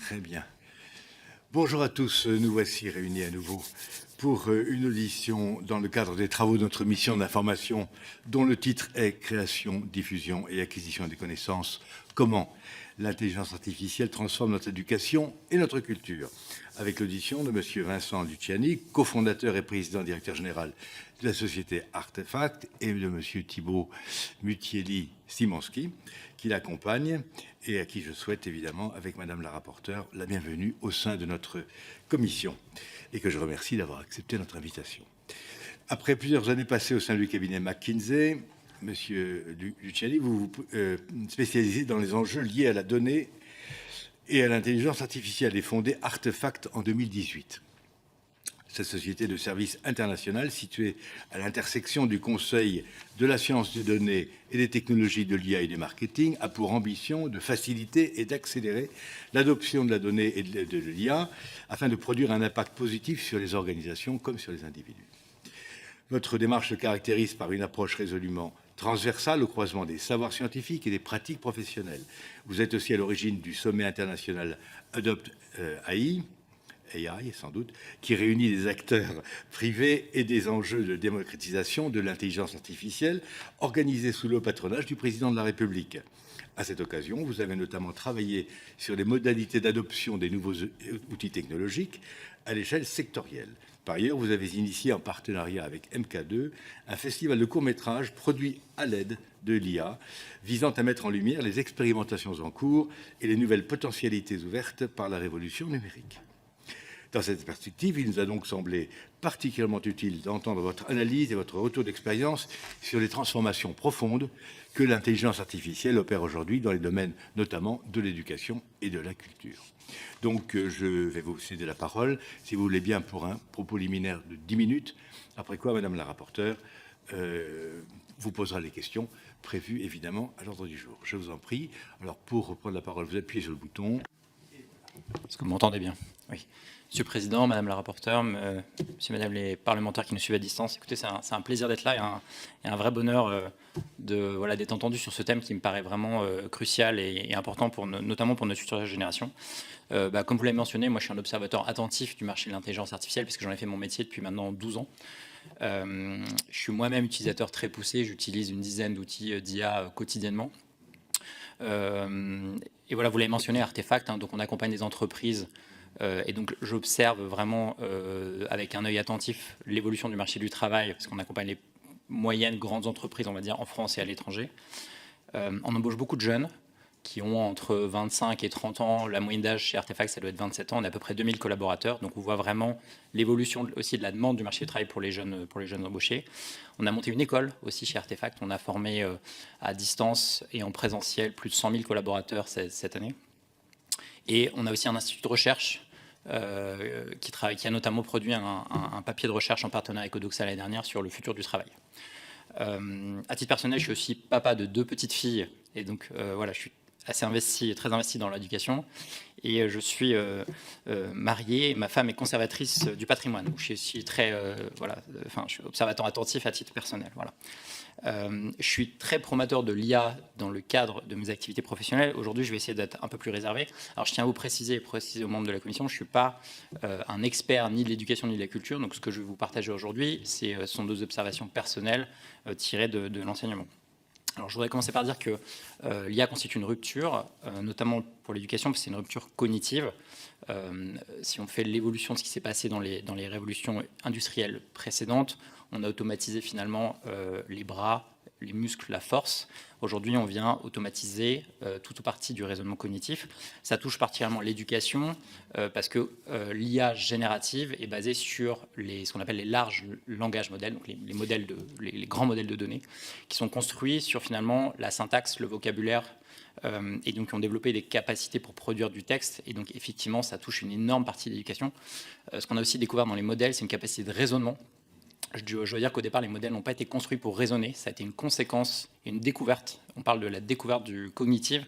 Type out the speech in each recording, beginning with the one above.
Très bien. Bonjour à tous, nous voici réunis à nouveau pour une audition dans le cadre des travaux de notre mission d'information dont le titre est Création, diffusion et acquisition des connaissances. Comment l'intelligence artificielle transforme notre éducation et notre culture, avec l'audition de M. Vincent Luciani, cofondateur et président directeur général de la société Artefact, et de M. Thibaut Mutieli-Simonski, qui l'accompagne et à qui je souhaite évidemment, avec Madame la rapporteure, la bienvenue au sein de notre commission et que je remercie d'avoir accepté notre invitation. Après plusieurs années passées au sein du cabinet McKinsey, Monsieur Luciani, vous vous spécialisez dans les enjeux liés à la donnée et à l'intelligence artificielle et fondé Artefact en 2018. Cette société de services internationale, située à l'intersection du conseil de la science des données et des technologies de l'IA et du marketing, a pour ambition de faciliter et d'accélérer l'adoption de la donnée et de l'IA afin de produire un impact positif sur les organisations comme sur les individus. Notre démarche se caractérise par une approche résolument transversale au croisement des savoirs scientifiques et des pratiques professionnelles. Vous êtes aussi à l'origine du sommet international Adopt AI, sans doute, qui réunit des acteurs privés et des enjeux de démocratisation de l'intelligence artificielle, organisés sous le patronage du président de la République. À cette occasion, vous avez notamment travaillé sur les modalités d'adoption des nouveaux outils technologiques à l'échelle sectorielle. Par ailleurs, vous avez initié en partenariat avec MK2 un festival de courts-métrages produit à l'aide de l'IA, visant à mettre en lumière les expérimentations en cours et les nouvelles potentialités ouvertes par la révolution numérique. Dans cette perspective, il nous a donc semblé particulièrement utile d'entendre votre analyse et votre retour d'expérience sur les transformations profondes que l'intelligence artificielle opère aujourd'hui dans les domaines notamment de l'éducation et de la culture. Donc, je vais vous céder la parole, si vous voulez bien, pour un propos liminaire de 10 minutes, après quoi, Madame la rapporteure vous posera les questions prévues, évidemment, à l'ordre du jour. Je vous en prie. Alors, pour reprendre la parole, vous appuyez sur le bouton. Est-ce que vous m'entendez bien? Oui. Monsieur le Président, Madame la rapporteure, Monsieur, Madame les parlementaires qui nous suivent à distance, écoutez, c'est un plaisir d'être là et un vrai bonheur d'être entendu sur ce thème qui me paraît vraiment crucial et important, notamment pour notre future génération. Comme vous l'avez mentionné, moi je suis un observateur attentif du marché de l'intelligence artificielle puisque j'en ai fait mon métier depuis maintenant 12 ans. Je suis moi-même utilisateur très poussé, j'utilise une dizaine d'outils d'IA quotidiennement. Et voilà, vous l'avez mentionné, Artefact, donc on accompagne des entreprises et donc j'observe vraiment avec un œil attentif l'évolution du marché du travail parce qu'on accompagne les moyennes, grandes entreprises, on va dire, en France et à l'étranger. On embauche beaucoup de jeunes qui ont entre 25 et 30 ans. La moyenne d'âge chez Artefact, ça doit être 27 ans. On a à peu près 2000 collaborateurs. Donc, on voit vraiment l'évolution aussi de la demande du marché du travail pour les jeunes embauchés. On a monté une école aussi chez Artefact. On a formé à distance et en présentiel plus de 100 000 collaborateurs cette année. Et on a aussi un institut de recherche qui a notamment produit un papier de recherche en partenariat avec Odoxa l'année dernière sur le futur du travail. À titre personnel, je suis aussi papa de 2 petites filles. Et donc, voilà, je suis assez investi, très investi dans l'éducation. Et je suis marié. Ma femme est conservatrice du patrimoine. Donc je suis très, je suis observateur attentif à titre personnel. Voilà. Je suis très promoteur de l'IA dans le cadre de mes activités professionnelles. Aujourd'hui, je vais essayer d'être un peu plus réservé. Alors, je tiens à vous préciser aux membres de la commission, je ne suis pas un expert ni de l'éducation ni de la culture. Donc, ce que je vais vous partager aujourd'hui, ce sont 2 observations personnelles tirées de l'enseignement. Alors, je voudrais commencer par dire que l'IA constitue une rupture, notamment pour l'éducation, parce que c'est une rupture cognitive. Si on fait l'évolution de ce qui s'est passé dans les révolutions industrielles précédentes, on a automatisé finalement les bras, les muscles, la force. Aujourd'hui, on vient automatiser toute ou partie du raisonnement cognitif. Ça touche particulièrement l'éducation parce que l'IA générative est basée sur ce qu'on appelle les larges langages modèles, donc les grands modèles de données, qui sont construits sur finalement la syntaxe, le vocabulaire, et donc qui ont développé des capacités pour produire du texte. Et donc, effectivement, ça touche une énorme partie de l'éducation. Ce qu'on a aussi découvert dans les modèles, c'est une capacité de raisonnement. Je dois dire qu'au départ, les modèles n'ont pas été construits pour raisonner. Ça a été une conséquence, une découverte. On parle de la découverte du cognitif.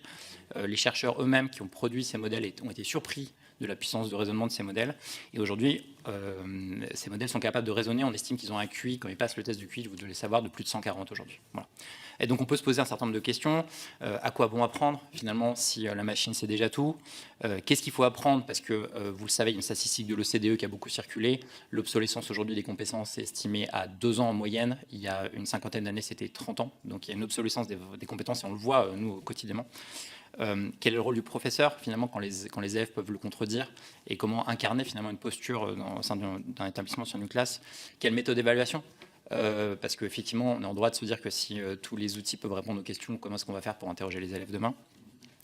Les chercheurs eux-mêmes qui ont produit ces modèles ont été surpris de la puissance de raisonnement de ces modèles. Et aujourd'hui, ces modèles sont capables de raisonner. On estime qu'ils ont un QI, quand ils passent le test du QI, vous devez le savoir, de plus de 140 aujourd'hui. Voilà. Et donc on peut se poser un certain nombre de questions. À quoi bon apprendre finalement si la machine sait déjà tout? Qu'est-ce qu'il faut apprendre? Parce que vous le savez, il y a une statistique de l'OCDE qui a beaucoup circulé. L'obsolescence aujourd'hui des compétences est estimée à 2 ans en moyenne. Il y a une cinquantaine d'années, c'était 30 ans. Donc il y a une obsolescence des compétences et on le voit, nous, quotidiennement. Quel est le rôle du professeur, finalement, quand les élèves peuvent le contredire? Et comment incarner, finalement, une posture au sein d'un établissement, sur une classe? Quelle méthode d'évaluation? Parce qu'effectivement, on est en droit de se dire que si tous les outils peuvent répondre aux questions, comment est-ce qu'on va faire pour interroger les élèves demain?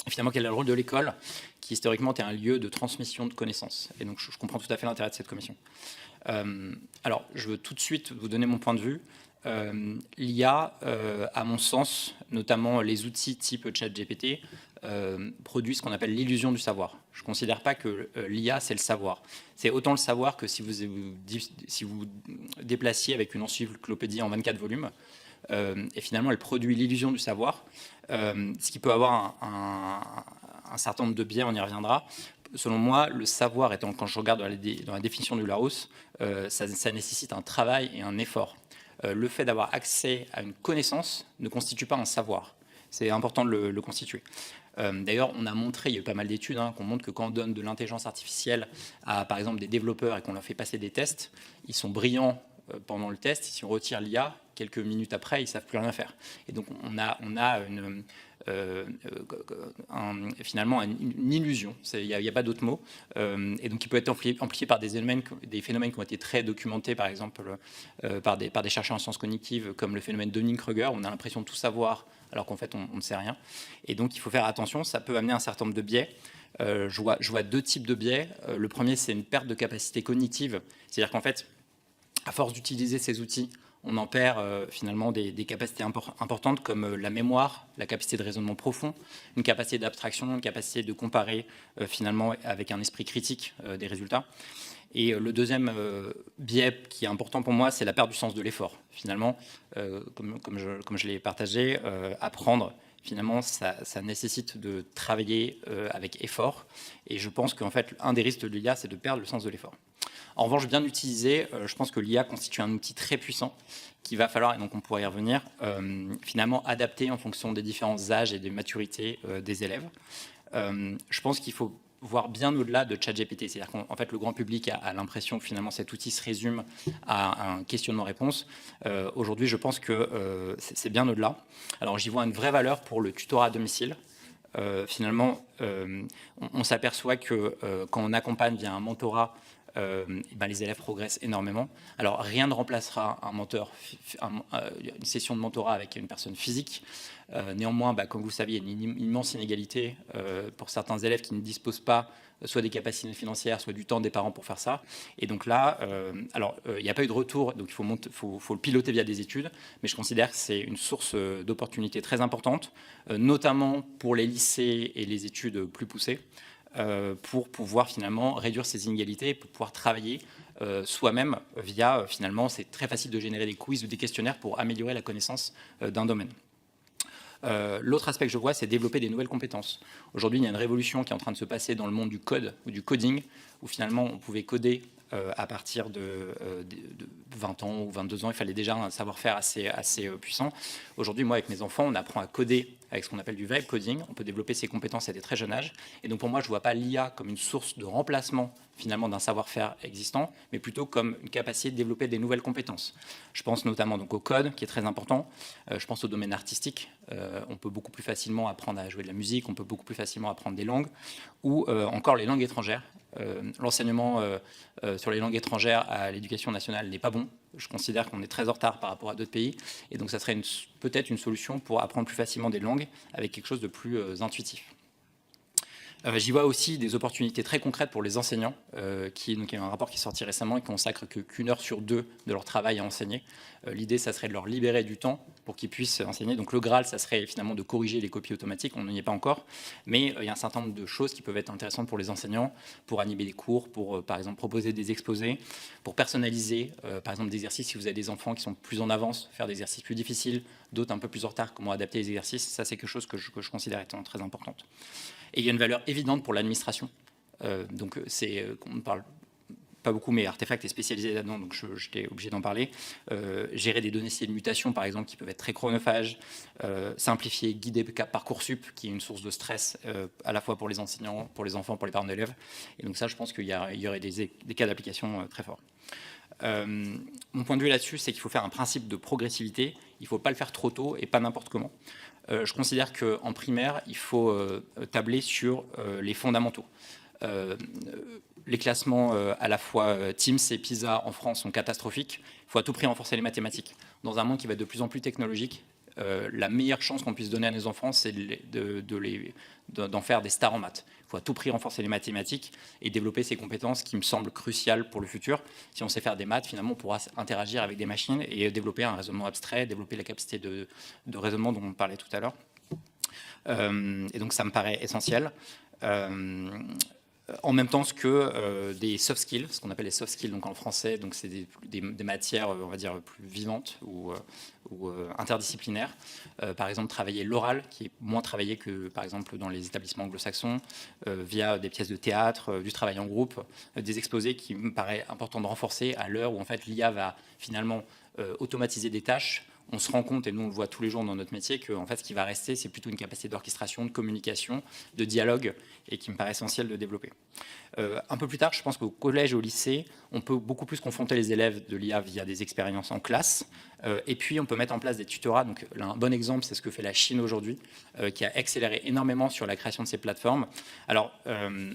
Et finalement, quel est le rôle de l'école, qui historiquement est un lieu de transmission de connaissances? Et donc, je comprends tout à fait l'intérêt de cette commission. Alors, je veux tout de suite vous donner mon point de vue. L'IA, à mon sens, notamment les outils type ChatGPT, produit ce qu'on appelle l'illusion du savoir. Je ne considère pas que l'IA, c'est le savoir. C'est autant le savoir que si vous déplaciez avec une encyclopédie en 24 volumes, et finalement, elle produit l'illusion du savoir, ce qui peut avoir un certain nombre de biais, on y reviendra. Selon moi, le savoir étant, quand je regarde dans la définition du Larousse, ça nécessite un travail et un effort. Le fait d'avoir accès à une connaissance ne constitue pas un savoir. C'est important de le constituer. D'ailleurs, on a montré, il y a eu pas mal d'études, qu'on montre que quand on donne de l'intelligence artificielle à, par exemple, des développeurs et qu'on leur fait passer des tests, ils sont brillants pendant le test. Si on retire l'IA, quelques minutes après, ils ne savent plus rien faire. Et donc, on a finalement une illusion. Il n'y a pas d'autre mot. Et donc, il peut être amplifié par des phénomènes qui ont été très documentés, par exemple, par des chercheurs en sciences cognitives, comme le phénomène Dunning-Kruger. On a l'impression de tout savoir, alors qu'en fait, on ne sait rien. Et donc, il faut faire attention. Ça peut amener un certain nombre de biais. Je vois 2 types de biais. Le premier, c'est une perte de capacité cognitive. C'est-à-dire qu'en fait, à force d'utiliser ces outils, on en perd finalement des capacités importantes comme la mémoire, la capacité de raisonnement profond, une capacité d'abstraction, une capacité de comparer finalement avec un esprit critique des résultats. Et le deuxième biais qui est important pour moi, c'est la perte du sens de l'effort. Finalement, comme je l'ai partagé, apprendre, finalement, ça nécessite de travailler avec effort. Et je pense qu'en fait, un des risques de l'IA, c'est de perdre le sens de l'effort. En revanche, bien utilisé, je pense que l'IA constitue un outil très puissant qu'il va falloir, et donc on pourrait y revenir, finalement adapter en fonction des différents âges et des maturités des élèves. Je pense qu'il faut voir bien au-delà de ChatGPT. C'est-à-dire qu'en fait, le grand public a l'impression que finalement cet outil se résume à un questionnement-réponse. Aujourd'hui, je pense que c'est bien au-delà. Alors, j'y vois une vraie valeur pour le tutorat à domicile. Finalement, on s'aperçoit que quand on accompagne via un mentorat, les élèves progressent énormément. Alors, rien ne remplacera une session de mentorat avec une personne physique. Néanmoins, comme vous le savez, il y a une immense inégalité pour certains élèves qui ne disposent pas soit des capacités financières, soit du temps des parents pour faire ça. Et donc là, il n'y a pas eu de retour, donc il faut le piloter via des études, mais je considère que c'est une source d'opportunités très importante, notamment pour les lycées et les études plus poussées, pour pouvoir finalement réduire ces inégalités et pour pouvoir travailler soi-même via, finalement, c'est très facile de générer des quiz ou des questionnaires pour améliorer la connaissance d'un domaine. L'autre aspect que je vois, c'est développer des nouvelles compétences. Aujourd'hui, il y a une révolution qui est en train de se passer dans le monde du code ou du coding, où finalement, on pouvait coder à partir de 20 ans ou 22 ans. Il fallait déjà un savoir-faire assez puissant. Aujourd'hui, moi, avec mes enfants, on apprend à coder avec ce qu'on appelle du vibe coding. On peut développer ces compétences à des très jeunes âges. Et donc, pour moi, je ne vois pas l'IA comme une source de remplacement finalement d'un savoir-faire existant, mais plutôt comme une capacité de développer des nouvelles compétences. Je pense notamment donc au code, qui est très important. Je pense au domaine artistique. On peut beaucoup plus facilement apprendre à jouer de la musique, on peut beaucoup plus facilement apprendre des langues, ou encore les langues étrangères. L'enseignement sur les langues étrangères à l'éducation nationale n'est pas bon. Je considère qu'on est très en retard par rapport à d'autres pays. Et donc, ça serait peut-être une solution pour apprendre plus facilement des langues avec quelque chose de plus intuitif. J'y vois aussi des opportunités très concrètes pour les enseignants, il y a un rapport qui est sorti récemment et qui consacre qu'une heure sur 2 de leur travail à enseigner. L'idée, ça serait de leur libérer du temps pour qu'ils puissent enseigner. Donc le Graal, ça serait finalement de corriger les copies automatiques, on n'y est pas encore, mais il y a un certain nombre de choses qui peuvent être intéressantes pour les enseignants, pour animer des cours, pour par exemple proposer des exposés, pour personnaliser par exemple des exercices si vous avez des enfants qui sont plus en avance, faire des exercices plus difficiles, d'autres un peu plus en retard, comment adapter les exercices, ça c'est quelque chose que je considère étant très importante. Et il y a une valeur évidente pour l'administration. On parle pas beaucoup, mais Artefact est spécialisé là-dedans, donc j'étais obligé d'en parler. Gérer des dossiers de mutation, par exemple, qui peuvent être très chronophages. Simplifier, guider Parcoursup, qui est une source de stress à la fois pour les enseignants, pour les enfants, pour les parents d'élèves. Et donc ça, je pense qu'il y aurait des cas d'application très forts. Mon point de vue là-dessus, c'est qu'il faut faire un principe de progressivité. Il ne faut pas le faire trop tôt et pas n'importe comment. Je considère qu'en primaire, il faut tabler sur les fondamentaux. Les classements à la fois Teams et PISA en France sont catastrophiques. Il faut à tout prix renforcer les mathématiques. Dans un monde qui va être de plus en plus technologique, la meilleure chance qu'on puisse donner à nos enfants, c'est d'en faire des stars en maths. Il faut à tout prix renforcer les mathématiques et développer ces compétences qui me semblent cruciales pour le futur. Si on sait faire des maths, finalement, on pourra interagir avec des machines et développer un raisonnement abstrait, développer la capacité de raisonnement dont on parlait tout à l'heure. Et donc, ça me paraît essentiel. En même temps que des soft skills, ce qu'on appelle les soft skills donc en français, donc c'est des matières, on va dire, plus vivantes ou interdisciplinaires. Par exemple, travailler l'oral, qui est moins travaillé que, par exemple, dans les établissements anglo-saxons, via des pièces de théâtre, du travail en groupe, des exposés qui me paraît important de renforcer à l'heure où en fait l'IA va finalement automatiser des tâches. On se rend compte, et nous on le voit tous les jours dans notre métier, que en fait, ce qui va rester, c'est plutôt une capacité d'orchestration, de communication, de dialogue, et qui me paraît essentiel de développer. Un peu plus tard, je pense qu'au collège et au lycée, on peut beaucoup plus confronter les élèves de l'IA via des expériences en classe, et puis on peut mettre en place des tutorats. Donc là, un bon exemple, c'est ce que fait la Chine aujourd'hui, qui a accéléré énormément sur la création de ces plateformes. Alors,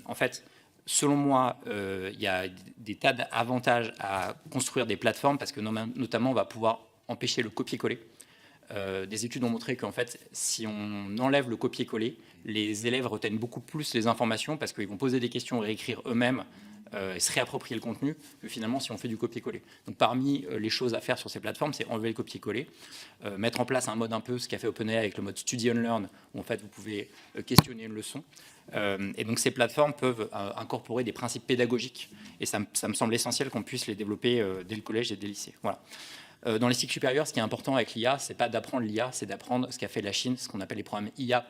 en fait, selon moi, il y a des tas d'avantages à construire des plateformes, parce que notamment, on va pouvoir empêcher le copier-coller. Des études ont montré qu'en fait, si on enlève le copier-coller, les élèves retiennent beaucoup plus les informations parce qu'ils vont poser des questions et réécrire eux-mêmes et se réapproprier le contenu que finalement si on fait du copier-coller. Donc parmi les choses à faire sur ces plateformes, c'est enlever le copier-coller, mettre en place un mode un peu ce qu'a fait OpenAI avec le mode Study and Learn, où en fait vous pouvez questionner une leçon. Et donc ces plateformes peuvent incorporer des principes pédagogiques et ça me semble essentiel qu'on puisse les développer dès le collège et dès le lycée. Voilà. Dans les cycles supérieurs, ce qui est important avec l'IA, c'est pas d'apprendre l'IA, c'est d'apprendre ce qu'a fait la Chine, ce qu'on appelle les programmes IA+,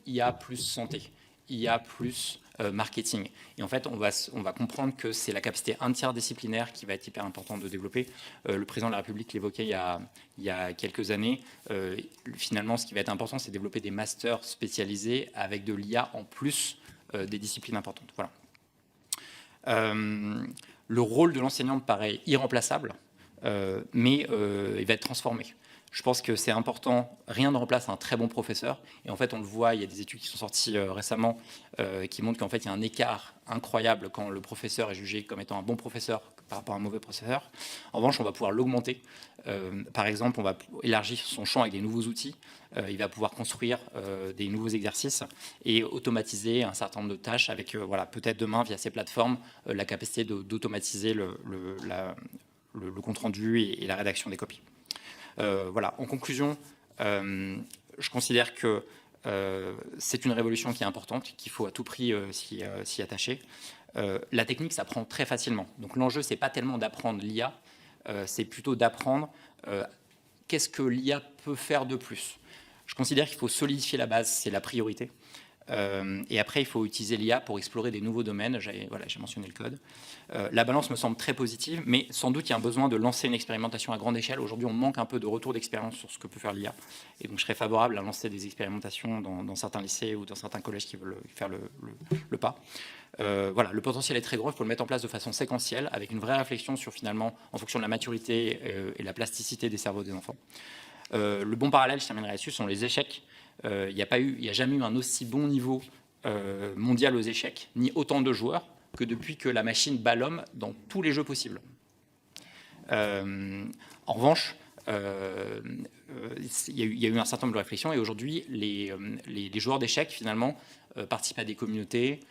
IA plus santé, IA plus marketing. Et en fait, on va comprendre que c'est la capacité interdisciplinaire qui va être hyper importante de développer. Le président de la République l'évoquait il y a quelques années. Finalement, ce qui va être important, c'est de développer des masters spécialisés avec de l'IA en plus des disciplines importantes. Voilà. Le rôle de l'enseignant me paraît irremplaçable. Mais il va être transformé. Je pense que c'est important, rien ne remplace un très bon professeur. Et en fait, on le voit, il y a des études qui sont sorties récemment qui montrent qu'en fait, il y a un écart incroyable quand le professeur est jugé comme étant un bon professeur par rapport à un mauvais professeur. En revanche, on va pouvoir l'augmenter. Par exemple, on va élargir son champ avec des nouveaux outils. Il va pouvoir construire des nouveaux exercices et automatiser un certain nombre de tâches avec, voilà, peut-être demain, via ces plateformes, la capacité d'automatiser le compte-rendu et la rédaction des copies. Voilà. En conclusion, je considère que c'est une révolution qui est importante, qu'il faut à tout prix s'y attacher. La technique s'apprend très facilement. Donc l'enjeu, ce n'est pas tellement d'apprendre l'IA, c'est plutôt d'apprendre qu'est-ce que l'IA peut faire de plus. Je considère qu'il faut solidifier la base, c'est la priorité. Et après, il faut utiliser l'IA pour explorer des nouveaux domaines. J'ai mentionné le code. La balance me semble très positive, mais sans doute il y a un besoin de lancer une expérimentation à grande échelle. Aujourd'hui, on manque un peu de retour d'expérience sur ce que peut faire l'IA. Et donc, je serais favorable à lancer des expérimentations dans certains lycées ou dans certains collèges qui veulent faire le pas. Voilà, le potentiel est très gros. Il faut le mettre en place de façon séquentielle, avec une vraie réflexion sur finalement, en fonction de la maturité et la plasticité des cerveaux des enfants. Le bon parallèle, je terminerai là-dessus, sont les échecs. Il n'y a jamais eu un aussi bon niveau mondial aux échecs, ni autant de joueurs, que depuis que la machine bat l'homme dans tous les jeux possibles. En revanche, il y a eu un certain nombre de réflexions, et aujourd'hui, les joueurs d'échecs, finalement, participent à des communautés,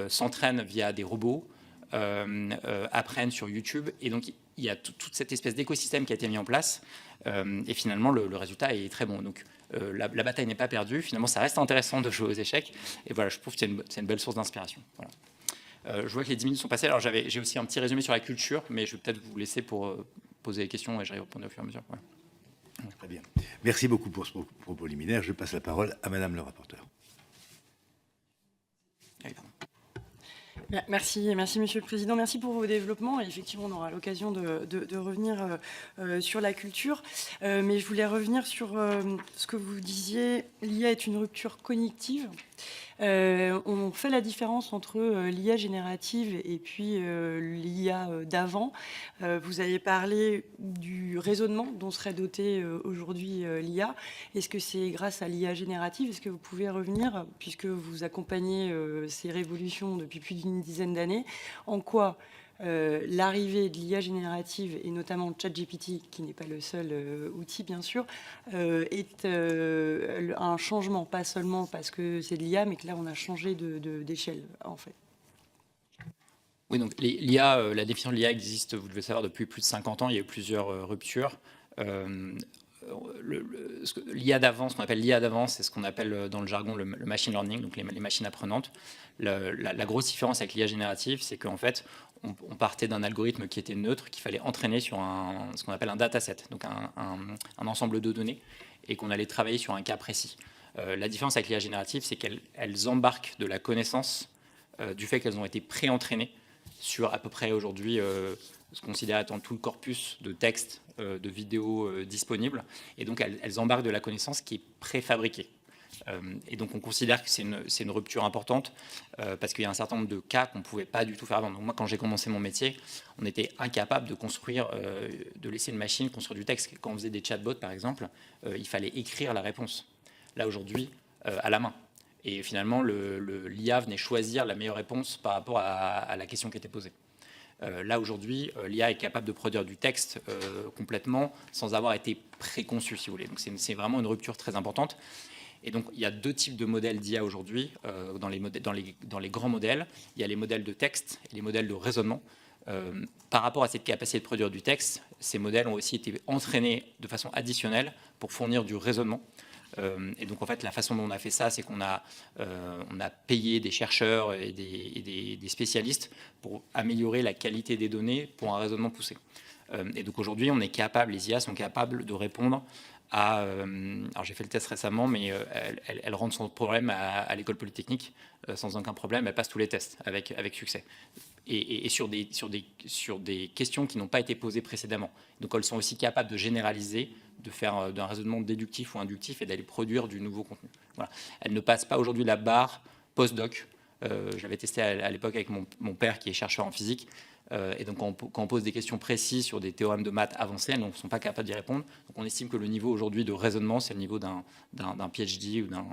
s'entraînent via des robots, apprennent sur YouTube, et donc il y a toute cette espèce d'écosystème qui a été mis en place, et finalement, le résultat est très bon. Donc, la bataille n'est pas perdue. Finalement, ça reste intéressant de jouer aux échecs. Et voilà, je trouve que c'est une belle source d'inspiration. Voilà. Je vois que les 10 minutes sont passées. Alors, j'ai aussi un petit résumé sur la culture, mais je vais peut-être vous laisser pour poser des questions et je vais répondre au fur et à mesure. Voilà. Très bien. Merci beaucoup pour ce propos liminaire. Je passe la parole à Madame le rapporteur. Merci, Monsieur le Président. Merci pour vos développements. Et effectivement, on aura l'occasion de revenir sur la culture. Mais je voulais revenir sur ce que vous disiez. L'IA est une rupture cognitive. On fait la différence entre l'IA générative et puis l'IA d'avant. Vous avez parlé du raisonnement dont serait dotée aujourd'hui l'IA. Est-ce que c'est grâce à l'IA générative? Est-ce que vous pouvez revenir, puisque vous accompagnez ces révolutions depuis plus d'une dizaine d'années, en quoi l'arrivée de l'IA générative, et notamment ChatGPT, qui n'est pas le seul outil, bien sûr, est un changement, pas seulement parce que c'est de l'IA, mais que là, on a changé d'échelle, en fait. Oui, donc l'IA, la définition de l'IA existe, vous devez savoir, depuis plus de 50 ans. Il y a eu plusieurs ruptures. L'IA d'avant, ce qu'on appelle l'IA d'avant, c'est ce qu'on appelle dans le jargon le machine learning, donc les machines apprenantes. La grosse différence avec l'IA générative, c'est qu'en fait, on partait d'un algorithme qui était neutre, qu'il fallait entraîner sur ce qu'on appelle un dataset, donc un ensemble de données, et qu'on allait travailler sur un cas précis. La différence avec l'IA générative, c'est qu'elles embarquent de la connaissance du fait qu'elles ont été pré-entraînées sur à peu près aujourd'hui ce qu'on considère étant tout le corpus de textes, de vidéos disponibles. Et donc, elles embarquent de la connaissance qui est préfabriquée. Et donc, on considère que c'est une rupture importante parce qu'il y a un certain nombre de cas qu'on ne pouvait pas du tout faire avant. Donc, moi, quand j'ai commencé mon métier, on était incapable de construire, de laisser une machine construire du texte. Quand on faisait des chatbots, par exemple, il fallait écrire la réponse. Là, aujourd'hui, à la main. Et finalement, l'IA venait choisir la meilleure réponse par rapport à la question qui était posée. Là, aujourd'hui, l'IA est capable de produire du texte complètement sans avoir été préconçu, si vous voulez. Donc, c'est vraiment une rupture très importante. Et donc, il y a deux types de modèles d'IA aujourd'hui. Dans les grands modèles, il y a les modèles de texte et les modèles de raisonnement. Par rapport à cette capacité de produire du texte, ces modèles ont aussi été entraînés de façon additionnelle pour fournir du raisonnement. Et donc, en fait, la façon dont on a fait ça, c'est qu'on a payé des chercheurs et des spécialistes pour améliorer la qualité des données pour un raisonnement poussé. Et donc, aujourd'hui, on est capable, les IA sont capables de répondre à... alors, j'ai fait le test récemment, mais elle rentre son problème à l'école polytechnique sans aucun problème. Elle passe tous les tests avec succès. Et sur des questions qui n'ont pas été posées précédemment. Donc, elles sont aussi capables de généraliser, de faire d'un raisonnement déductif ou inductif et d'aller produire du nouveau contenu. Voilà. Elles ne passent pas aujourd'hui la barre postdoc. J'avais testé à l'époque avec mon père qui est chercheur en physique. Et donc, quand on pose des questions précises sur des théorèmes de maths avancés, elles ne sont pas capables d'y répondre. Donc, on estime que le niveau aujourd'hui de raisonnement, c'est le niveau d'un PhD ou d'un...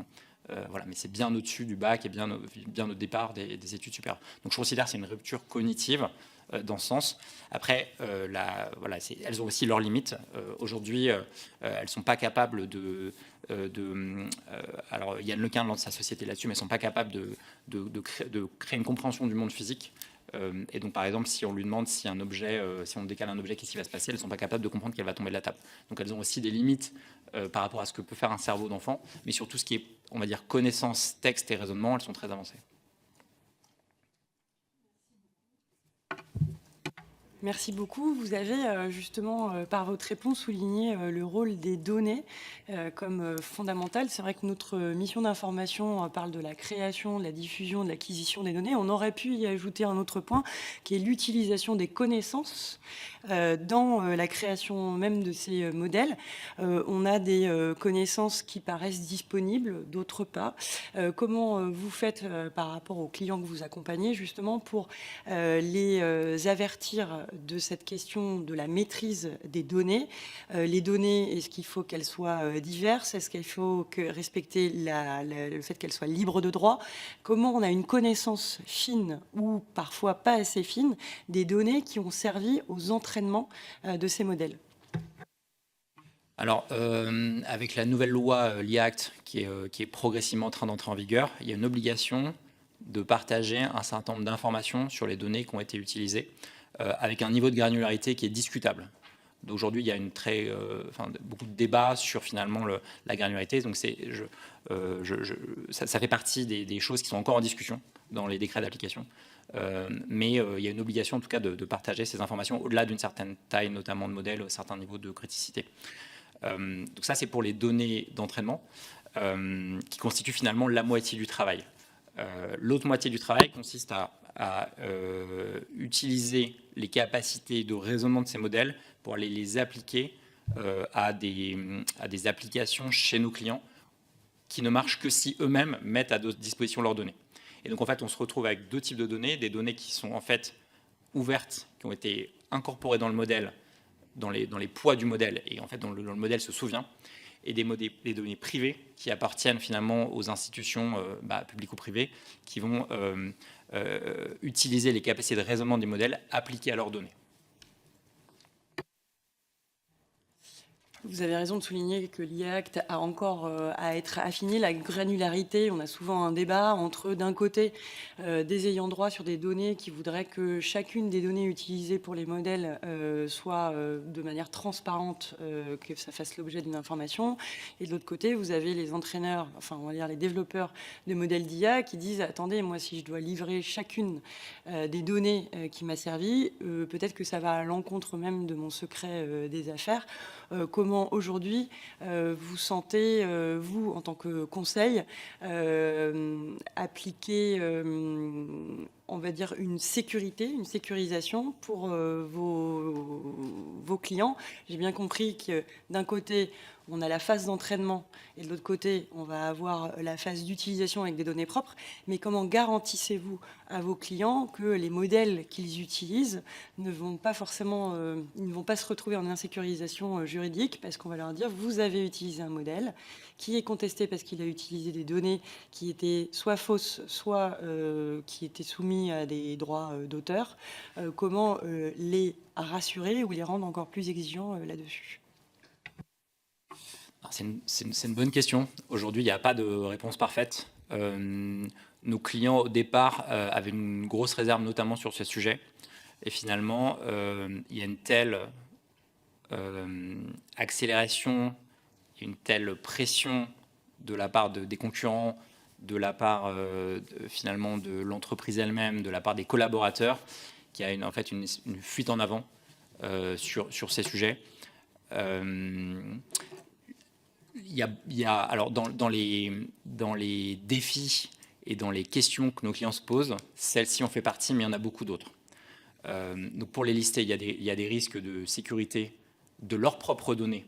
voilà, mais c'est bien au-dessus du bac et bien au départ des études supérieures. Donc je considère que c'est une rupture cognitive dans ce sens. Après, voilà, elles ont aussi leurs limites. Aujourd'hui, elles ne sont pas capables alors Yann Lequin lance sa société là-dessus, mais elles ne sont pas capables de créer une compréhension du monde physique. Et donc, par exemple, si on lui demande si on décale un objet, qu'est-ce qui va se passer, elles ne sont pas capables de comprendre qu'elle va tomber de la table. Donc, elles ont aussi des limites par rapport à ce que peut faire un cerveau d'enfant, mais sur tout ce qui est, on va dire, connaissance, texte et raisonnement, elles sont très avancées. Merci beaucoup. Vous avez justement, par votre réponse, souligné le rôle des données comme fondamental. C'est vrai que notre mission d'information parle de la création, de la diffusion, de l'acquisition des données. On aurait pu y ajouter un autre point, qui est l'utilisation des connaissances dans la création même de ces modèles. On a des connaissances qui paraissent disponibles, d'autres pas. Comment vous faites par rapport aux clients que vous accompagnez, justement, pour les avertir de cette question de la maîtrise des données. Les données, est-ce qu'il faut qu'elles soient diverses? Est-ce qu'il faut respecter le fait qu'elles soient libres de droit? Comment on a une connaissance fine ou parfois pas assez fine des données qui ont servi aux entraînements de ces modèles? Alors, avec la nouvelle loi l'IA Act qui est progressivement en train d'entrer en vigueur, il y a une obligation de partager un certain nombre d'informations sur les données qui ont été utilisées, avec un niveau de granularité qui est discutable. Aujourd'hui, il y a beaucoup de débats sur finalement la granularité. Donc, ça fait partie des choses qui sont encore en discussion dans les décrets d'application. Mais il y a une obligation, en tout cas, de partager ces informations au-delà d'une certaine taille, notamment de modèle, un certain niveau de criticité. Donc ça, c'est pour les données d'entraînement, qui constituent finalement la moitié du travail. L'autre moitié du travail consiste à à utiliser les capacités de raisonnement de ces modèles pour aller les appliquer à des applications chez nos clients qui ne marchent que si eux-mêmes mettent à disposition leurs données. Et donc en fait, on se retrouve avec deux types de données, des données qui sont en fait ouvertes, qui ont été incorporées dans le modèle, dans les poids du modèle, et en fait dont le modèle se souvient, et des données privées qui appartiennent finalement aux institutions publiques ou privées qui vont utiliser les capacités de raisonnement des modèles appliquées à leurs données. Vous avez raison de souligner que l'IA-Act a encore à être affiné. La granularité, on a souvent un débat entre, d'un côté, des ayants droit sur des données qui voudraient que chacune des données utilisées pour les modèles soit de manière transparente, que ça fasse l'objet d'une information. Et de l'autre côté, vous avez les entraîneurs, enfin on va dire les développeurs de modèles d'IA qui disent « Attendez, moi si je dois livrer chacune des données qui m'a servi, peut-être que ça va à l'encontre même de mon secret des affaires. » Comment aujourd'hui vous sentez, vous, en tant que conseil, appliquer, on va dire, une sécurisation pour vos clients? J'ai bien compris que d'un côté, on a la phase d'entraînement et de l'autre côté, on va avoir la phase d'utilisation avec des données propres. Mais comment garantissez-vous à vos clients que les modèles qu'ils utilisent ne vont pas forcément, ils ne vont pas se retrouver en insécurisation juridique parce qu'on va leur dire vous avez utilisé un modèle qui est contesté parce qu'il a utilisé des données qui étaient soit fausses, soit qui étaient soumises à des droits d'auteur. Comment les rassurer ou les rendre encore plus exigeants là-dessus? C'est une bonne question. Aujourd'hui, il n'y a pas de réponse parfaite. Nos clients, au départ, avaient une grosse réserve, notamment sur ce sujet. Et finalement, il y a une telle accélération, une telle pression de la part des concurrents, de la part finalement de l'entreprise elle-même, de la part des collaborateurs, qu'il y a en fait une fuite en avant sur ces sujets. Il y a alors dans les défis et dans les questions que nos clients se posent, celle-ci en fait partie, mais il y en a beaucoup d'autres. Donc pour les lister, il y a des risques de sécurité de leurs propres données,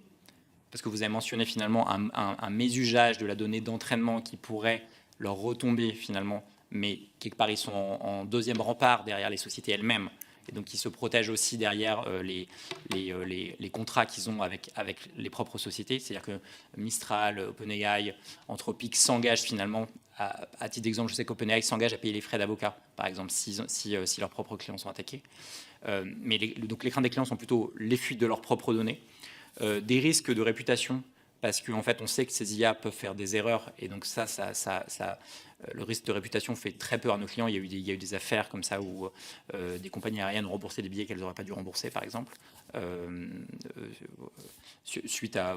parce que vous avez mentionné finalement un mésusage de la donnée d'entraînement qui pourrait leur retomber finalement, mais quelque part ils sont en deuxième rempart derrière les sociétés elles-mêmes. Et donc, ils se protègent aussi derrière les contrats qu'ils ont avec les propres sociétés. C'est-à-dire que Mistral, OpenAI, Anthropic s'engagent finalement, à titre d'exemple, je sais qu'OpenAI s'engage à payer les frais d'avocat, par exemple, si leurs propres clients sont attaqués. Mais donc, les craintes des clients sont plutôt les fuites de leurs propres données, des risques de réputation, parce qu'en fait, on sait que ces IA peuvent faire des erreurs, et donc le risque de réputation fait très peur à nos clients. Il y a eu des affaires comme ça où des compagnies aériennes ont remboursé des billets qu'elles n'auraient pas dû rembourser, par exemple, suite à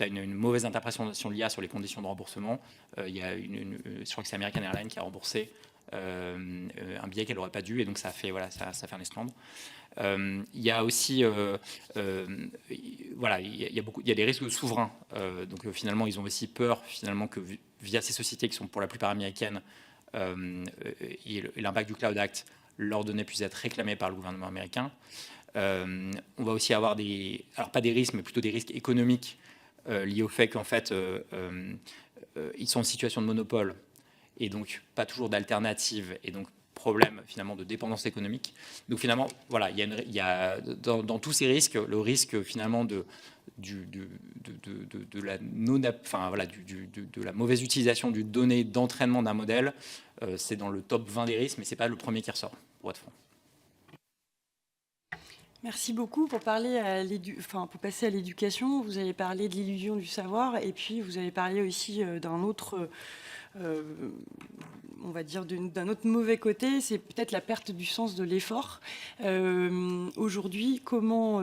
une mauvaise interprétation de l'IA sur les conditions de remboursement. Il y a je crois que c'est American Airlines qui a remboursé un billet qu'elle n'aurait pas dû, et donc ça fait un esclandre. Il y a aussi, il y a des risques souverains. Donc finalement, ils ont aussi peur finalement que via ces sociétés qui sont pour la plupart américaines et l'impact du Cloud Act, leurs données puissent être réclamées par le gouvernement américain. On va aussi avoir alors pas des risques, mais plutôt des risques économiques liés au fait qu'en fait, ils sont en situation de monopole et donc pas toujours d'alternative, et donc problème finalement de dépendance économique. Donc finalement, voilà, il y a dans tous ces risques, le risque finalement de la mauvaise utilisation du données d'entraînement d'un modèle, c'est dans le top 20 des risques, mais c'est pas le premier qui ressort, pour être franc. Merci beaucoup. Pour passer à l'éducation, vous avez parlé de l'illusion du savoir, et puis vous avez parlé aussi d'un autre, on va dire d'un autre mauvais côté, c'est peut-être la perte du sens de l'effort. Aujourd'hui, comment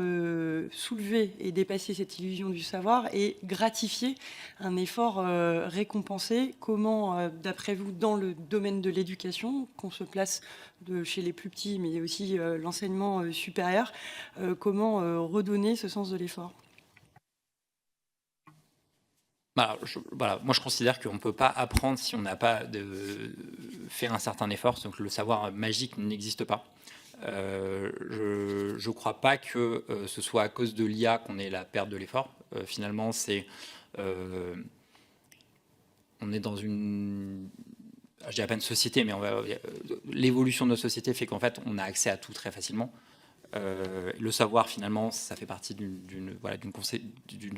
soulever et dépasser cette illusion du savoir et gratifier un effort récompensé? Comment, d'après vous, dans le domaine de l'éducation, qu'on se place chez les plus petits, mais aussi l'enseignement supérieur, comment redonner ce sens de l'effort? Moi, je considère qu'on ne peut pas apprendre si on n'a pas fait un certain effort. Donc, le savoir magique n'existe pas. Je ne crois pas que ce soit à cause de l'IA qu'on ait la perte de l'effort. Finalement, on est dans une... Je dirais pas une société, mais l'évolution de notre société fait qu'en fait, on a accès à tout très facilement. Le savoir, finalement, ça fait partie d'une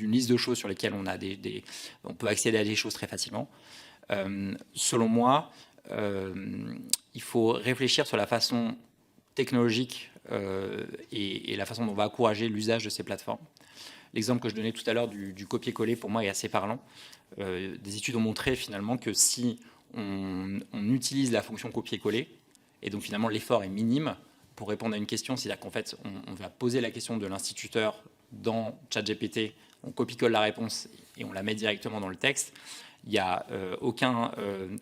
liste de choses sur lesquelles on peut accéder à des choses très facilement. Selon moi, il faut réfléchir sur la façon technologique et la façon dont on va encourager l'usage de ces plateformes. L'exemple que je donnais tout à l'heure du copier-coller, pour moi, est assez parlant. Des études ont montré, finalement, que si on utilise la fonction copier-coller, et donc, finalement, l'effort est minime, pour répondre à une question, c'est-à-dire qu'en fait, on va poser la question de l'instituteur dans ChatGPT, on copie-colle la réponse et on la met directement dans le texte. Il n'y a aucune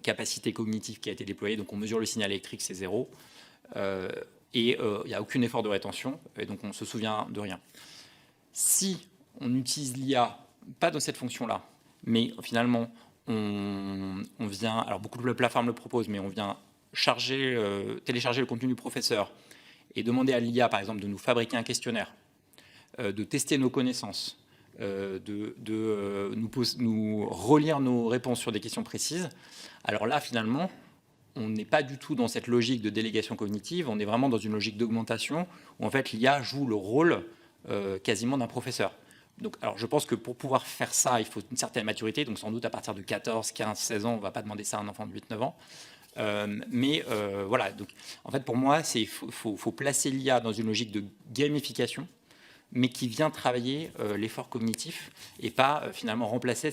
capacité cognitive qui a été déployée, donc on mesure le signal électrique, c'est 0. Et il n'y a aucun effort de rétention, et donc on ne se souvient de rien. Si on utilise l'IA, pas dans cette fonction-là, mais finalement, on vient, alors beaucoup de plateformes le proposent, mais on vient télécharger le contenu du professeur, et demander à l'IA, par exemple, de nous fabriquer un questionnaire, de tester nos connaissances, de nous relire nos réponses sur des questions précises, alors là, finalement, on n'est pas du tout dans cette logique de délégation cognitive, on est vraiment dans une logique d'augmentation, où en fait, l'IA joue le rôle quasiment d'un professeur. Donc, alors, je pense que pour pouvoir faire ça, il faut une certaine maturité, donc sans doute à partir de 14, 15, 16 ans, on ne va pas demander ça à un enfant de 8-9 ans. Voilà, donc en fait pour moi il faut placer l'IA dans une logique de gamification, mais qui vient travailler l'effort cognitif et pas finalement remplacer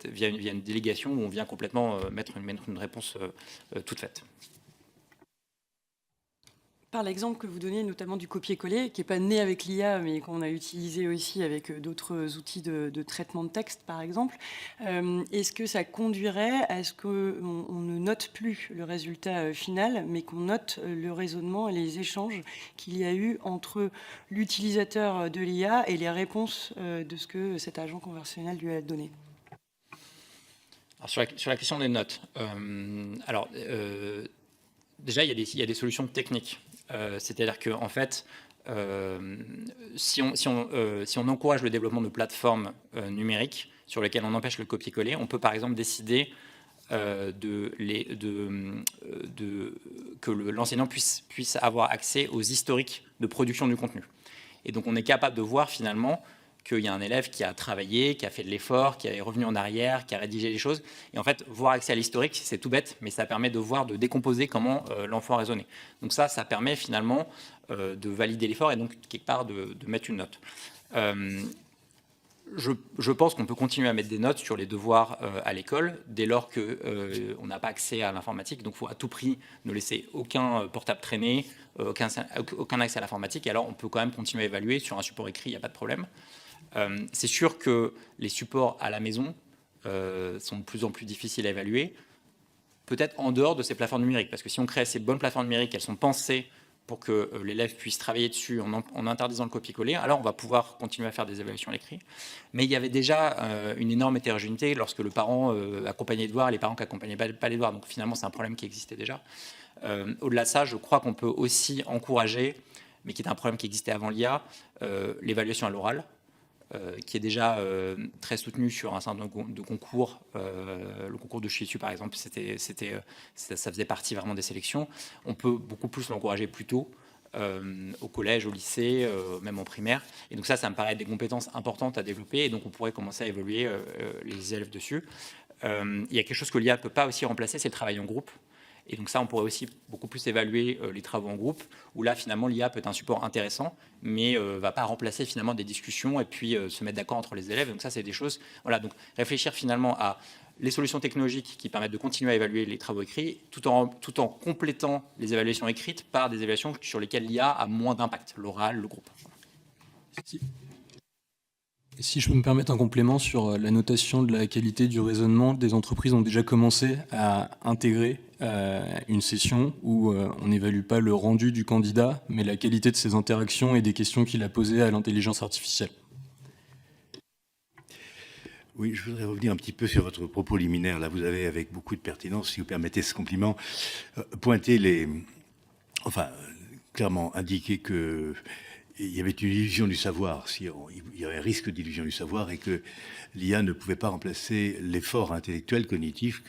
via une délégation où on vient complètement mettre une réponse toute faite. Par l'exemple que vous donnez, notamment du copier-coller, qui n'est pas né avec l'IA, mais qu'on a utilisé aussi avec d'autres outils de traitement de texte, par exemple, est-ce que ça conduirait à ce qu'on ne note plus le résultat final, mais qu'on note le raisonnement et les échanges qu'il y a eu entre l'utilisateur de l'IA et les réponses de ce que cet agent conversationnel lui a donné? Alors, sur la question des notes, déjà, il y a des solutions techniques. C'est-à-dire qu'en fait, si on encourage le développement de plateformes numériques sur lesquelles on empêche le copier-coller, on peut par exemple décider que l'enseignant puisse avoir accès aux historiques de production du contenu. Et donc, on est capable de voir finalement qu'il y a un élève qui a travaillé, qui a fait de l'effort, qui est revenu en arrière, qui a rédigé les choses. Et en fait, voir accès à l'historique, c'est tout bête, mais ça permet de voir, de décomposer comment l'enfant a raisonné. Donc ça permet finalement de valider l'effort et donc quelque part de mettre une note. Je pense qu'on peut continuer à mettre des notes sur les devoirs à l'école dès lors qu'on n'a pas accès à l'informatique. Donc il faut à tout prix ne laisser aucun portable traîner, aucun accès à l'informatique. Et alors on peut quand même continuer à évaluer sur un support écrit, il n'y a pas de problème. C'est sûr que les supports à la maison sont de plus en plus difficiles à évaluer, peut-être en dehors de ces plateformes numériques, parce que si on crée ces bonnes plateformes numériques, elles sont pensées pour que l'élève puisse travailler dessus en interdisant le copier-coller, alors on va pouvoir continuer à faire des évaluations à l'écrit. Mais il y avait déjà une énorme hétérogénéité lorsque le parent accompagnait les devoirs et les parents qui n'accompagnaient pas les devoirs. Donc finalement, c'est un problème qui existait déjà. Au-delà de ça, je crois qu'on peut aussi encourager, mais qui est un problème qui existait avant l'IA, l'évaluation à l'oral, qui est déjà très soutenu sur un certain nombre de concours. Le concours de Shih Tzu, par exemple, ça faisait partie vraiment des sélections. On peut beaucoup plus l'encourager plus tôt, au collège, au lycée, même en primaire. Et donc ça me paraît des compétences importantes à développer. Et donc on pourrait commencer à évoluer les élèves dessus. Il y a quelque chose que l'IA ne peut pas aussi remplacer, c'est le travail en groupe. Et donc ça, on pourrait aussi beaucoup plus évaluer les travaux en groupe, où là, finalement, l'IA peut être un support intéressant, mais ne va pas remplacer finalement des discussions et puis se mettre d'accord entre les élèves. Donc ça, c'est des choses... Voilà, donc réfléchir finalement à les solutions technologiques qui permettent de continuer à évaluer les travaux écrits, tout en complétant les évaluations écrites par des évaluations sur lesquelles l'IA a moins d'impact, l'oral, le groupe. Si je peux me permettre un complément sur la notation de la qualité du raisonnement, des entreprises ont déjà commencé à intégrer une session où on n'évalue pas le rendu du candidat, mais la qualité de ses interactions et des questions qu'il a posées à l'intelligence artificielle. Oui, je voudrais revenir un petit peu sur votre propos liminaire. Là, vous avez, avec beaucoup de pertinence, si vous permettez ce compliment, pointé clairement indiqué que il y avait une illusion du savoir, il y avait un risque d'illusion du savoir et que l'IA ne pouvait pas remplacer l'effort intellectuel, cognitif,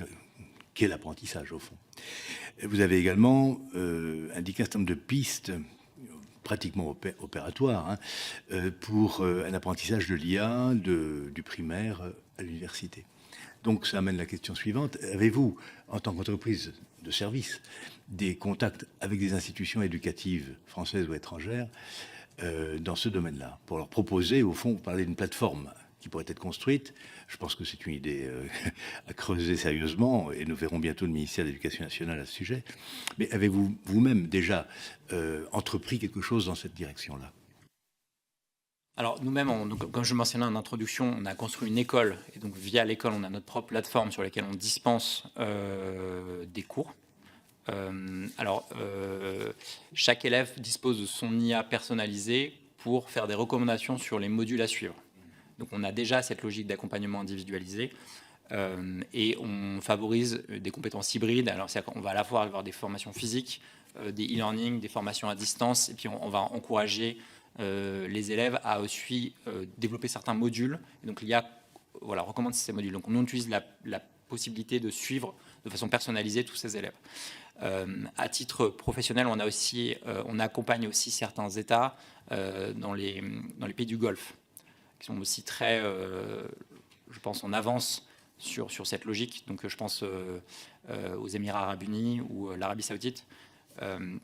qu'est l'apprentissage, au fond. Vous avez également indiqué un certain nombre de pistes pratiquement opératoires pour un apprentissage de l'IA du primaire à l'université. Donc ça amène la question suivante. Avez-vous, en tant qu'entreprise de service, des contacts avec des institutions éducatives françaises ou étrangères dans ce domaine-là, pour leur proposer, au fond, vous parlez d'une plateforme qui pourrait être construite. Je pense que c'est une idée à creuser sérieusement, et nous verrons bientôt le ministère de l'Éducation nationale à ce sujet. Mais avez-vous vous-même déjà entrepris quelque chose dans cette direction-là? Alors nous-mêmes, comme je mentionnais en introduction, on a construit une école, et donc via l'école, on a notre propre plateforme sur laquelle on dispense des cours. Chaque élève dispose de son IA personnalisée pour faire des recommandations sur les modules à suivre. Donc on a déjà cette logique d'accompagnement individualisé et on favorise des compétences hybrides. Alors on va à la fois avoir des formations physiques, des e-learning, des formations à distance, et puis on va encourager les élèves à aussi développer certains modules. Et donc l'IA recommande ces modules. Donc on utilise la possibilité de suivre de façon personnalisée tous ces élèves. À titre professionnel, on accompagne aussi certains États dans les pays du Golfe, qui sont aussi très, je pense, en avance sur cette logique. Donc je pense aux Émirats arabes unis ou l'Arabie saoudite,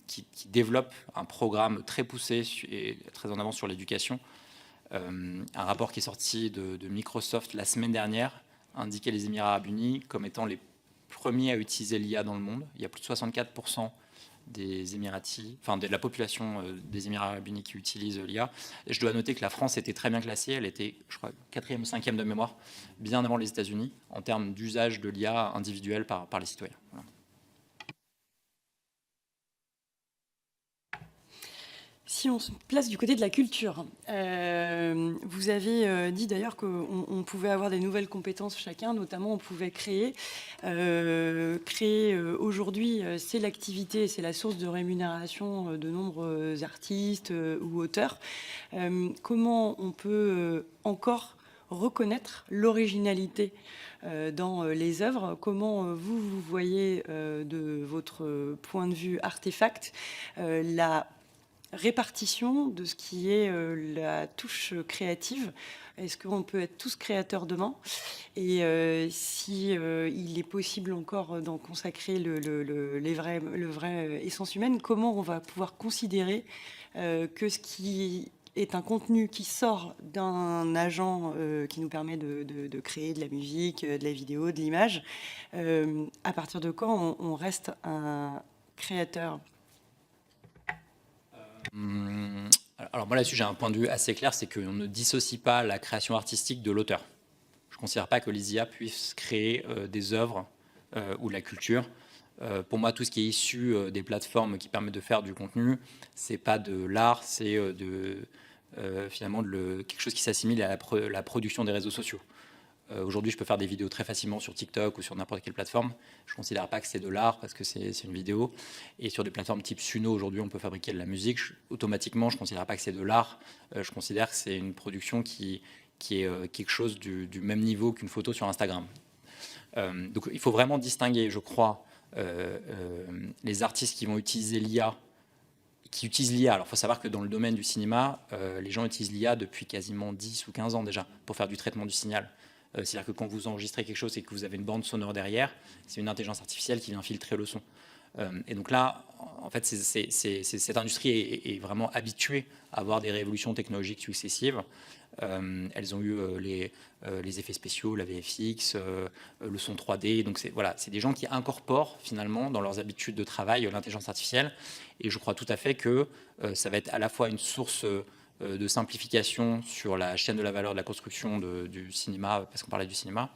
qui développent un programme très poussé et très en avance sur l'éducation. Un rapport qui est sorti de Microsoft la semaine dernière indiquait les Émirats arabes unis comme étant les premiers à utiliser l'IA dans le monde. Il y a plus de 64% des Émiratis, de la population des Émirats arabes unis qui utilisent l'IA. Et je dois noter que la France était très bien classée. Elle était, je crois, 4e ou 5e de mémoire, bien avant les États-Unis, en termes d'usage de l'IA individuel par les citoyens. Voilà. Si on se place du côté de la culture, vous avez dit d'ailleurs qu'on pouvait avoir des nouvelles compétences chacun, notamment on pouvait créer. Aujourd'hui, c'est l'activité, c'est la source de rémunération de nombreux artistes ou auteurs. Comment on peut encore reconnaître l'originalité dans les œuvres? Comment vous voyez de votre point de vue artefact la répartition de ce qui est la touche créative? Est-ce qu'on peut être tous créateurs demain? Et si il est possible encore d'en consacrer le vrai essence humaine, comment on va pouvoir considérer que ce qui est un contenu qui sort d'un agent qui nous permet de créer de la musique, de la vidéo, de l'image, à partir de quand on reste un créateur? Alors moi là-dessus j'ai un point de vue assez clair, c'est qu'on ne dissocie pas la création artistique de l'auteur. Je ne considère pas que les IA puissent créer des œuvres ou de la culture. Pour moi, tout ce qui est issu des plateformes qui permettent de faire du contenu, c'est pas de l'art, c'est finalement quelque chose qui s'assimile à la production des réseaux sociaux. Aujourd'hui, je peux faire des vidéos très facilement sur TikTok ou sur n'importe quelle plateforme. Je ne considère pas que c'est de l'art parce que c'est une vidéo. Et sur des plateformes type Suno, aujourd'hui, on peut fabriquer de la musique. Automatiquement, je ne considère pas que c'est de l'art. Je considère que c'est une production qui est quelque chose du même niveau qu'une photo sur Instagram. Donc, il faut vraiment distinguer, je crois, les artistes qui vont utiliser l'IA, Alors, il faut savoir que dans le domaine du cinéma, les gens utilisent l'IA depuis quasiment 10 ou 15 ans déjà pour faire du traitement du signal. C'est-à-dire que quand vous enregistrez quelque chose et que vous avez une bande sonore derrière, c'est une intelligence artificielle qui vient filtrer le son. Et donc là, en fait, cette industrie est vraiment habituée à avoir des révolutions technologiques successives. Elles ont eu les effets spéciaux, la VFX, le son 3D. Donc c'est des gens qui incorporent finalement dans leurs habitudes de travail l'intelligence artificielle. Et je crois tout à fait que ça va être à la fois une source de simplification sur la chaîne de la valeur de la construction du cinéma, parce qu'on parlait du cinéma,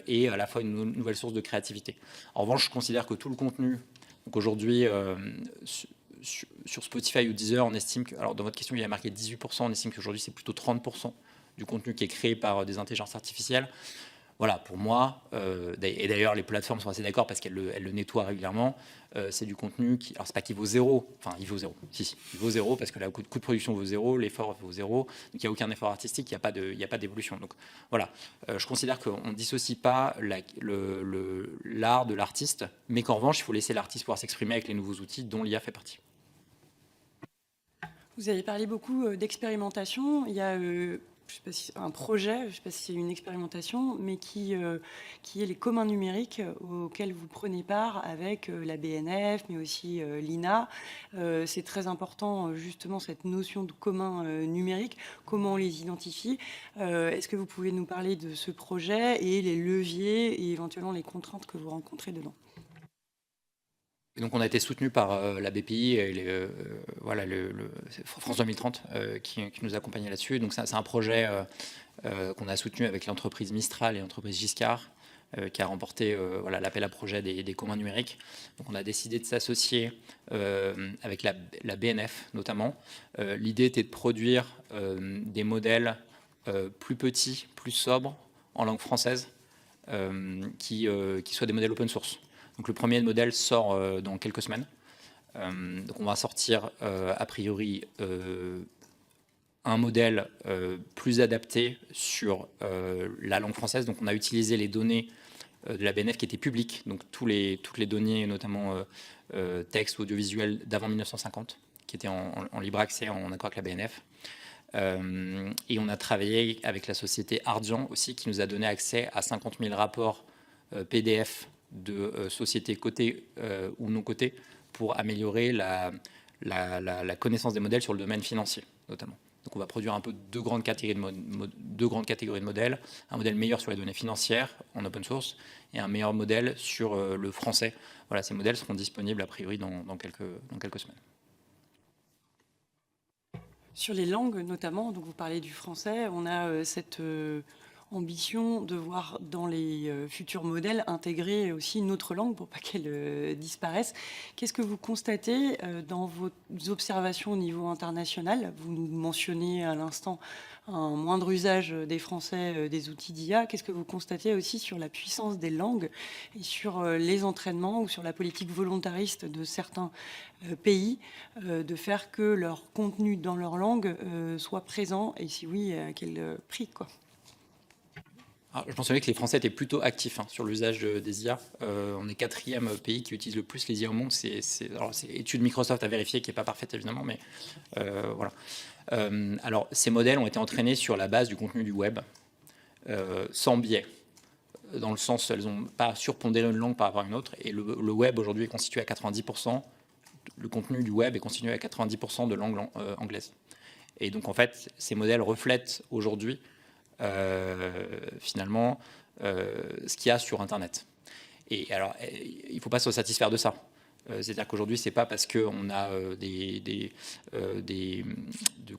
et à la fois une nouvelle source de créativité. En revanche, je considère que tout le contenu, donc aujourd'hui, sur Spotify ou Deezer, on estime que, alors dans votre question, il y a marqué 18%, on estime qu'aujourd'hui c'est plutôt 30% du contenu qui est créé par des intelligences artificielles. Voilà, pour moi, et d'ailleurs les plateformes sont assez d'accord parce qu'elles le nettoient régulièrement, c'est du contenu qui, alors c'est pas qu'il vaut zéro, enfin il vaut zéro, si, il vaut zéro parce que le coût de production vaut zéro, l'effort vaut zéro, donc il n'y a aucun effort artistique, il n'y a pas d'évolution. Donc voilà, je considère qu'on ne dissocie pas l'art de l'artiste, mais qu'en revanche, il faut laisser l'artiste pouvoir s'exprimer avec les nouveaux outils dont l'IA fait partie. Vous avez parlé beaucoup d'expérimentation. Il y a je sais pas si un projet, je ne sais pas si c'est une expérimentation, mais qui est les communs numériques auxquels vous prenez part avec la BNF, mais aussi l'INA. C'est très important, justement, cette notion de commun numérique. Comment on les identifie? Est-ce que vous pouvez nous parler de ce projet et les leviers et éventuellement les contraintes que vous rencontrez dedans? Et donc on a été soutenu par la BPI et voilà, France 2030 qui nous accompagnait là-dessus. Donc c'est un projet qu'on a soutenu avec l'entreprise Mistral et l'entreprise Giscard qui a remporté voilà, l'appel à projet des communs numériques. Donc on a décidé de s'associer avec la BNF notamment. L'idée était de produire des modèles plus petits, plus sobres en langue française qui soient des modèles open source. Donc le premier modèle sort dans quelques semaines. Donc on va sortir a priori un modèle plus adapté sur la langue française. Donc on a utilisé les données de la BNF qui étaient publiques, donc toutes les données, notamment texte, audiovisuel d'avant 1950, qui étaient en libre accès en accord avec la BNF. Et on a travaillé avec la société Ardian aussi, qui nous a donné accès à 50 000 rapports PDF de sociétés cotées ou non cotées pour améliorer la connaissance des modèles sur le domaine financier, notamment. Donc on va produire un peu deux grandes catégories de modèles, un modèle meilleur sur les données financières en open source et un meilleur modèle sur le français. Voilà, ces modèles seront disponibles a priori dans quelques semaines. Sur les langues notamment, donc vous parlez du français, on a cette ambition de voir dans les futurs modèles intégrer aussi une autre langue pour pas qu'elle disparaisse. Qu'est-ce que vous constatez dans vos observations au niveau international? Vous nous mentionnez à l'instant un moindre usage des Français des outils d'IA. Qu'est-ce que vous constatez aussi sur la puissance des langues et sur les entraînements ou sur la politique volontariste de certains pays de faire que leur contenu dans leur langue soit présent, et si oui, à quel prix, quoi? Alors, je mentionnais que les Français étaient plutôt actifs sur l'usage des IA. On est 4e pays qui utilise le plus les IA au monde. C'est étude Microsoft à vérifier, qui n'est pas parfaite évidemment, mais voilà. Alors, ces modèles ont été entraînés sur la base du contenu du web, sans biais, dans le sens elles n'ont pas surpondéré une langue par rapport à une autre. Et le web aujourd'hui est constitué à 90%. Le contenu du web est constitué à 90% de langue anglaise. Et donc en fait, ces modèles reflètent aujourd'hui finalement ce qu'il y a sur Internet. Et alors, il ne faut pas se satisfaire de ça. C'est-à-dire qu'aujourd'hui, ce n'est pas parce qu'on a des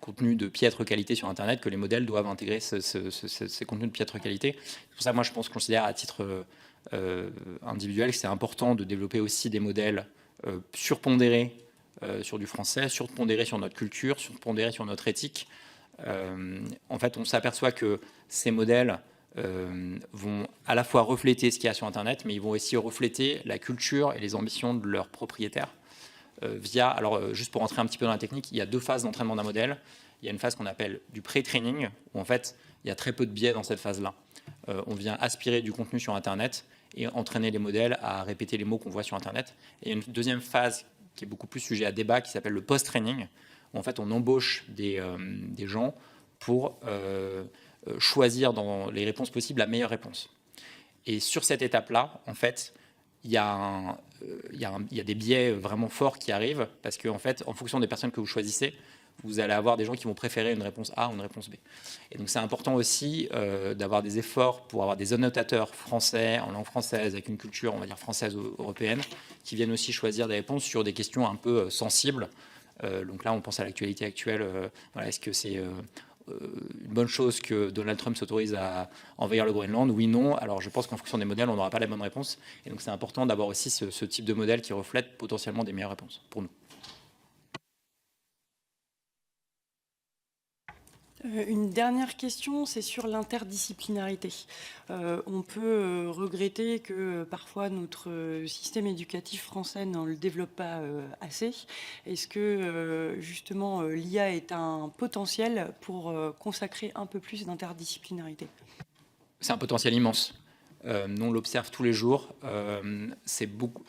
contenus de piètre qualité sur Internet que les modèles doivent intégrer ces contenus de piètre qualité. C'est pour ça, moi, je considère à titre individuel que c'est important de développer aussi des modèles surpondérés sur du français, surpondérés sur notre culture, surpondérés sur notre éthique. En fait, on s'aperçoit que ces modèles vont à la fois refléter ce qu'il y a sur Internet, mais ils vont aussi refléter la culture et les ambitions de leurs propriétaires alors juste pour rentrer un petit peu dans la technique, il y a deux phases d'entraînement d'un modèle. Il y a une phase qu'on appelle du pré-training, où en fait, il y a très peu de biais dans cette phase-là. On vient aspirer du contenu sur Internet et entraîner les modèles à répéter les mots qu'on voit sur Internet. Et il y a une deuxième phase qui est beaucoup plus sujet à débat, qui s'appelle le post-training, où en fait, on embauche des gens pour choisir dans les réponses possibles la meilleure réponse. Et sur cette étape-là, en fait, il y a des biais vraiment forts qui arrivent parce que, en fait, en fonction des personnes que vous choisissez, vous allez avoir des gens qui vont préférer une réponse A ou une réponse B. Et donc, c'est important aussi d'avoir des efforts pour avoir des annotateurs français, en langue française, avec une culture, on va dire, française ou européenne, qui viennent aussi choisir des réponses sur des questions un peu sensibles. Donc là, on pense à l'actualité actuelle. Voilà, est-ce que c'est une bonne chose que Donald Trump s'autorise à envahir le Groenland? Oui, non. Alors je pense qu'en fonction des modèles, on n'aura pas la bonne réponse. Et donc c'est important d'avoir aussi ce type de modèle qui reflète potentiellement des meilleures réponses pour nous. Une dernière question, c'est sur l'interdisciplinarité. On peut regretter que parfois notre système éducatif français n'en le développe pas assez. Est-ce que justement l'IA est un potentiel pour consacrer un peu plus d'interdisciplinarité? C'est un potentiel immense. Nous, on l'observe tous les jours. C'est beaucoup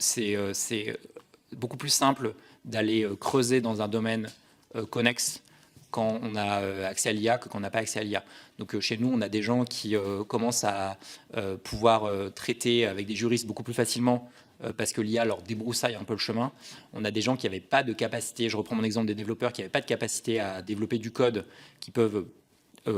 plus simple d'aller creuser dans un domaine connexe quand on a accès à l'IA que quand on n'a pas accès à l'IA. Donc chez nous, on a des gens qui commencent à pouvoir traiter avec des juristes beaucoup plus facilement parce que l'IA leur débroussaille un peu le chemin. On a des gens qui n'avaient pas de capacité, je reprends mon exemple des développeurs, qui n'avaient pas de capacité à développer du code, qui peuvent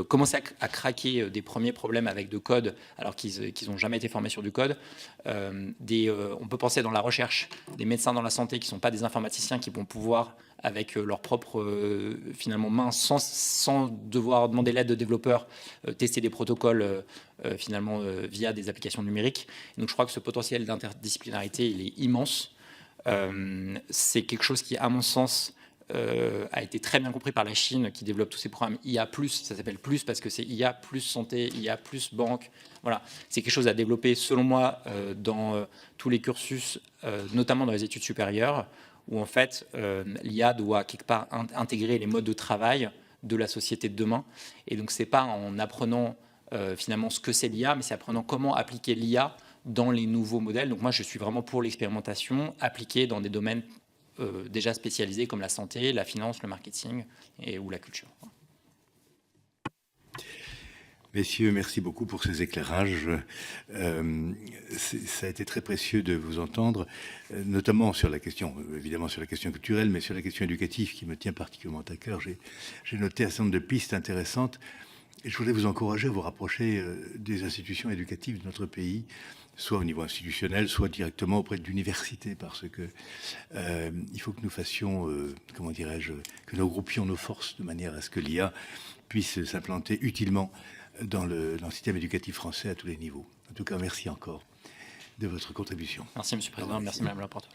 commencer à craquer des premiers problèmes avec de code alors qu'ils n'ont jamais été formés sur du code. On peut penser dans la recherche, des médecins dans la santé qui ne sont pas des informaticiens qui vont pouvoir, avec leurs propres finalement mains, sans devoir demander l'aide de développeurs, tester des protocoles finalement via des applications numériques. Donc je crois que ce potentiel d'interdisciplinarité, il est immense. C'est quelque chose qui, à mon sens, a été très bien compris par la Chine qui développe tous ces programmes IA+, ça s'appelle plus parce que c'est IA plus santé, IA plus banque. Voilà, c'est quelque chose à développer selon moi dans tous les cursus, notamment dans les études supérieures, où en fait l'IA doit quelque part intégrer les modes de travail de la société de demain. Et donc c'est pas en apprenant finalement ce que c'est l'IA, mais c'est apprenant comment appliquer l'IA dans les nouveaux modèles. Donc moi je suis vraiment pour l'expérimentation appliquée dans des domaines déjà spécialisés comme la santé, la finance, le marketing ou la culture. Messieurs, merci beaucoup pour ces éclairages. Ça a été très précieux de vous entendre, notamment sur la question, évidemment sur la question culturelle, mais sur la question éducative qui me tient particulièrement à cœur. J'ai noté un certain nombre de pistes intéressantes et je voulais vous encourager à vous rapprocher des institutions éducatives de notre pays, soit au niveau institutionnel, soit directement auprès de l'université, parce que il faut que nous fassions, comment dirais-je, que nous groupions nos forces de manière à ce que l'IA puisse s'implanter utilement dans le système éducatif français à tous les niveaux. En tout cas, merci encore de votre contribution. Merci, Monsieur le Président. Merci, Madame la rapporteure.